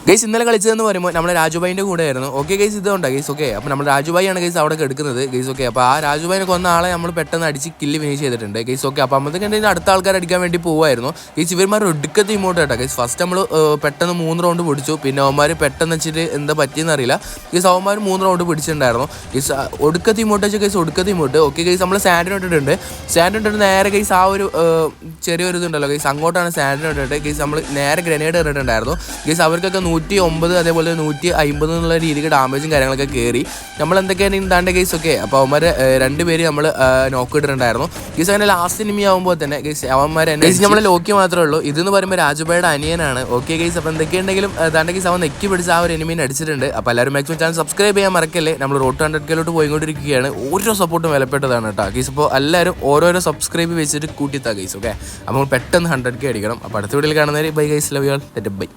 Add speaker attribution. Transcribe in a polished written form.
Speaker 1: Guys ഇന്നലെ കളിച്ചതെന്ന് പറയുമ്പോൾ നമ്മുടെ രാജുഭായിൻ്റെ കൂടെ ആയിരുന്നു. ഓക്കെ ഗൈസ് ഇതുകൊണ്ടാണ് ഗൈസ്. ഓക്കെ അപ്പോൾ നമ്മൾ രാജുഭായിയാണ് ഗൈസ് അവിടെ എടുക്കുന്നത് ഗൈസ്. ഓക്കെ അപ്പോൾ ആ രാജുഭായിനെ കൊന്ന ആളെ നമ്മൾ പെട്ടെന്ന് അടിച്ച് കില്ല് ഫിനിഷ് ചെയ്തിട്ടുണ്ട് ഗൈസ്. ഓക്കെ അപ്പോൾ അമ്മത്തേക്ക് അടുത്ത ആൾക്കാർ അടിക്കാൻ വേണ്ടി പോകുമായിരുന്നു ഗൈസ്. ഇവന്മാർ ഒടുക്കത്തെ ഇമോട്ട് കേട്ടോ ഗൈസ്. ഫസ്റ്റ് നമ്മൾ പെട്ടെന്ന് 3 റൗണ്ട് പിടിച്ചു. പിന്നെ അവന്മാർ പെട്ടെന്ന് വെച്ചിട്ട് എന്താ പറ്റിയെന്ന് അറിയില്ല ഗൈസ്. അവന്മാർ 3 റൗണ്ട് പിടിച്ചിട്ടുണ്ടായിരുന്നു ഗൈസ്. ഒടുക്കത്തെ ഇമോട്ട് വെച്ചാൽ ഗൈസ് ഒടുക്കത്തെ ഇമോട്ട്. ഓക്കെ ഗൈസ് നമ്മൾ സാൻഡിന് ഇട്ടിട്ടുണ്ട്. സാൻഡിന് ഇട്ടിട്ട് നേരെ ഗൈസ് ആ ഒരു ചെറിയൊരു ഇതുണ്ടല്ലോ ഗൈസ്, അങ്ങോട്ടാണ് സാൻഡിന് ഇട്ടിട്ട് ഗൈസ്. നമ്മൾ നേരെ ഗ്രനേഡ് ഇട്ടിട്ടുണ്ടായിരുന്നു ഗൈസ്. അവർക്കൊക്കെ 109 അതേപോലെ 150 എന്നുള്ള രീതിക്ക് ഡാമേജും കാര്യങ്ങളൊക്കെ കയറി. നമ്മൾ എന്തൊക്കെയാണ് ഇതാണ്ട് കേസ്. ഒക്കെ അപ്പോൾ അവന്മാർ 2 പേര് നമ്മൾ നോക്കിയിട്ടുണ്ടായിരുന്നു ഗീസ്. അങ്ങനെ ലാസ്റ്റ് നിമി ആകുമ്പോൾ തന്നെ ഗീസ് അവന്മാർ ഗീസ് നമ്മളെ ലോക്കി മാത്രമേ ഉള്ളൂ. ഇതെന്ന് പറയുമ്പോൾ രാജുബായുടെ അനിയനാണ്. ഓക്കെ ഗീസ് അപ്പോൾ എന്തൊക്കെയുണ്ടെങ്കിലും താണ്ട് ഗീസ് അവൻ നെക്കി പിടിച്ച് ആ ഒരു എനിമീനെ അടിച്ചിട്ടുണ്ട്. അപ്പോൾ എല്ലാവരും മാക്സിമം ചാനൽ സബ്സ്ക്രൈബ് ചെയ്യാൻ മറക്കല്ലേ. നമ്മൾ റോഡ് 100K പോയിക്കൊണ്ടിരിക്കുകയാണ്. ഓരോ സപ്പോർട്ടും വിലപ്പെട്ടതാണ് കേട്ടോ ഗീസ്. അപ്പോൾ എല്ലാവരും ഓരോരോ സബ്സ്ക്രൈബ് വെച്ചിട്ട് കൂട്ടിത്താ ഗീസ്. ഓക്കെ അപ്പോൾ പെട്ടെന്ന് 100K അടിക്കണം. അപ്പോൾ അടുത്ത വീഡിയോയിൽ കാണുന്നവർ bye guys, love you all, by.